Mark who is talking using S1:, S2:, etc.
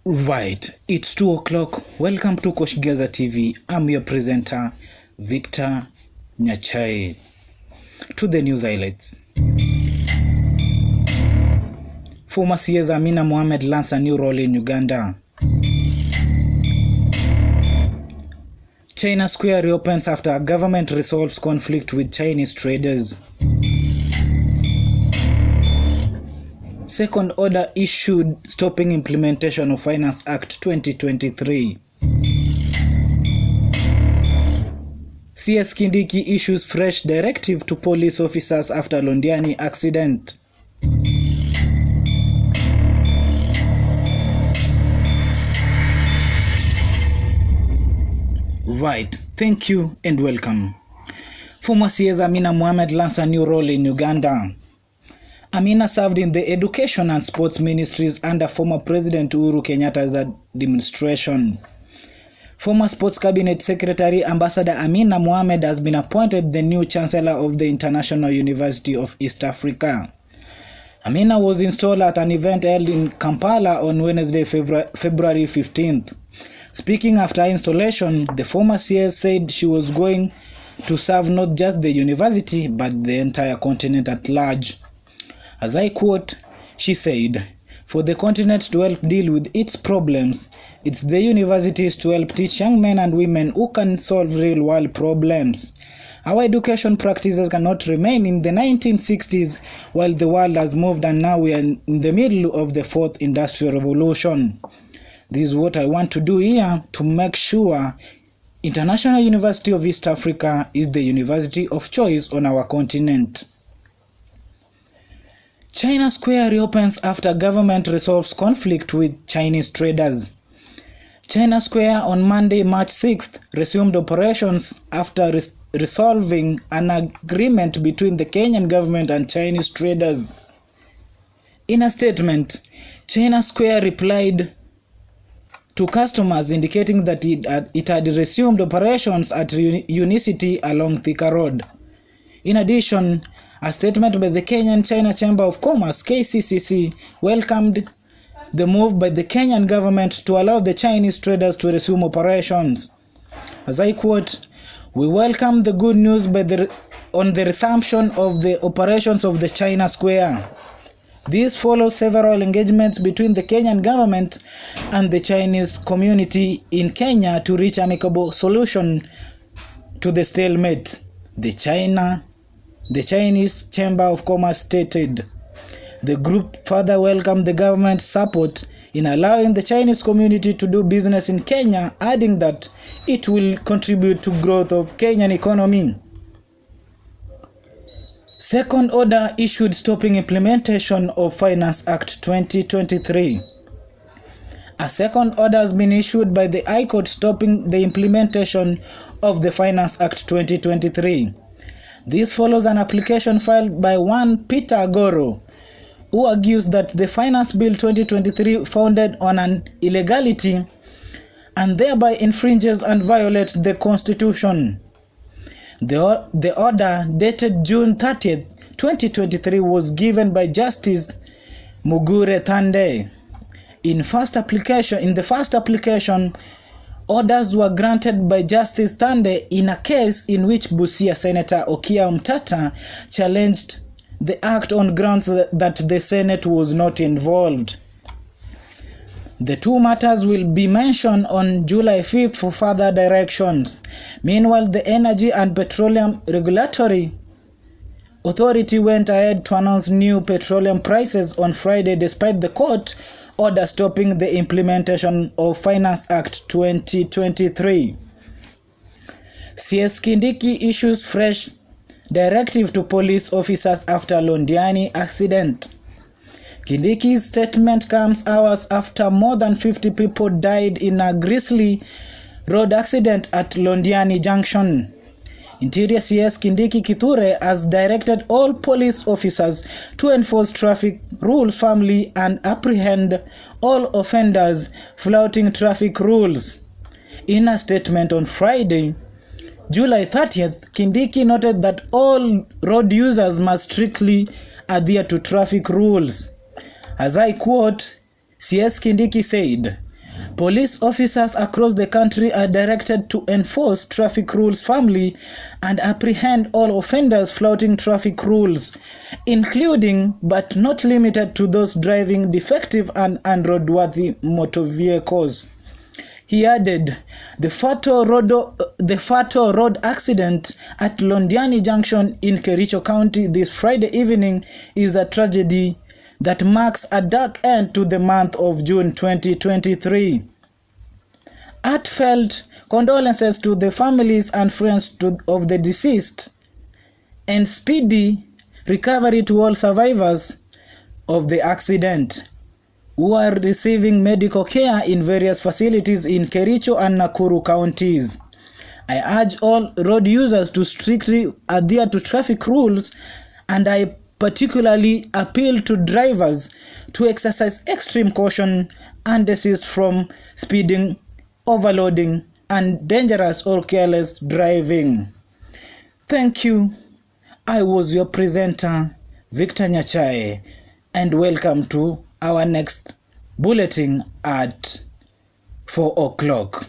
S1: Right, it's 2 o'clock. Welcome to Koshigeza TV. I'm your presenter, Victor Nyachai. To the news highlights. Former CS Amina Mohamed lands a new role in Uganda. China Square reopens after government resolves conflict with Chinese traders. Second order issued stopping implementation of Finance Act 2023. CS Kindiki issues fresh directive to police officers after Londiani accident. Right, thank you and welcome. Former CS Amina Mohamed lands a new role in Uganda. Amina served in the Education and Sports Ministries under former President Uhuru Kenyatta's administration. Former Sports Cabinet Secretary Ambassador Amina Mohamed has been appointed the new Chancellor of the International University of East Africa. Amina was installed at an event held in Kampala on Wednesday, February 15th. Speaking after installation, the former CS said she was going to serve not just the university but the entire continent at large. As I quote, she said, "For the continent to help deal with its problems, it's the universities to help teach young men and women who can solve real-world problems. Our education practices cannot remain in the 1960s while the world has moved and now we are in the middle of the fourth industrial revolution. This is what I want to do here to make sure International University of East Africa is the university of choice on our continent." China Square reopens after government resolves conflict with Chinese traders. China Square on Monday, March 6th, resumed operations after resolving an agreement between the Kenyan government and Chinese traders. In a statement, China Square replied to customers indicating that it had resumed operations at Unicity along Thika Road. In addition, a statement by the Kenyan China Chamber of Commerce (KCCC) welcomed the move by the Kenyan government to allow the Chinese traders to resume operations. As I quote, "We welcome the good news on the resumption of the operations of the China Square. This follows several engagements between the Kenyan government and the Chinese community in Kenya to reach amicable solution to the stalemate," the Chinese Chamber of Commerce stated. The group further welcomed the government's support in allowing the Chinese community to do business in Kenya, adding that it will contribute to growth of Kenyan economy. Second order issued stopping implementation of Finance Act 2023. A second order has been issued by the High Court stopping the implementation of the Finance Act 2023. This follows an application filed by one Peter Agoro, who argues that the Finance Bill 2023 founded on an illegality and thereby infringes and violates the Constitution. The order, dated June 30th, 2023, was given by Justice Mugure Thande. In the first application, orders were granted by Justice Thande in a case in which Busia Senator Okia Mtata challenged the act on grounds that the Senate was not involved. The two matters will be mentioned on July 5th for further directions. Meanwhile, the Energy and Petroleum Regulatory Authority went ahead to announce new petroleum prices on Friday despite the court order stopping the implementation of Finance Act 2023. CS Kindiki issues fresh directive to police officers after Londiani accident. Kindiki's statement comes hours after more than 50 people died in a grisly road accident at Londiani Junction. Interior CS Kindiki Kithure has directed all police officers to enforce traffic rules firmly and apprehend all offenders flouting traffic rules. In a statement on Friday, July 30th, Kindiki noted that all road users must strictly adhere to traffic rules. As I quote, CS Kindiki said, Police officers across the country are directed to enforce traffic rules firmly and apprehend all offenders flouting traffic rules, including but not limited to those driving defective and unroadworthy motor vehicles. He added, the Fato road accident at Londiani Junction in Kericho County this Friday evening is a tragedy that marks a dark end to the month of June 2023. Heartfelt condolences to the families and friends of the deceased, and speedy recovery to all survivors of the accident who are receiving medical care in various facilities in Kericho and Nakuru counties. I urge all road users to strictly adhere to traffic rules, and I particularly appeal to drivers to exercise extreme caution and desist from speeding, overloading, and dangerous or careless driving. Thank you. I was your presenter, Victor Nyachae, and welcome to our next bulletin at 4 o'clock.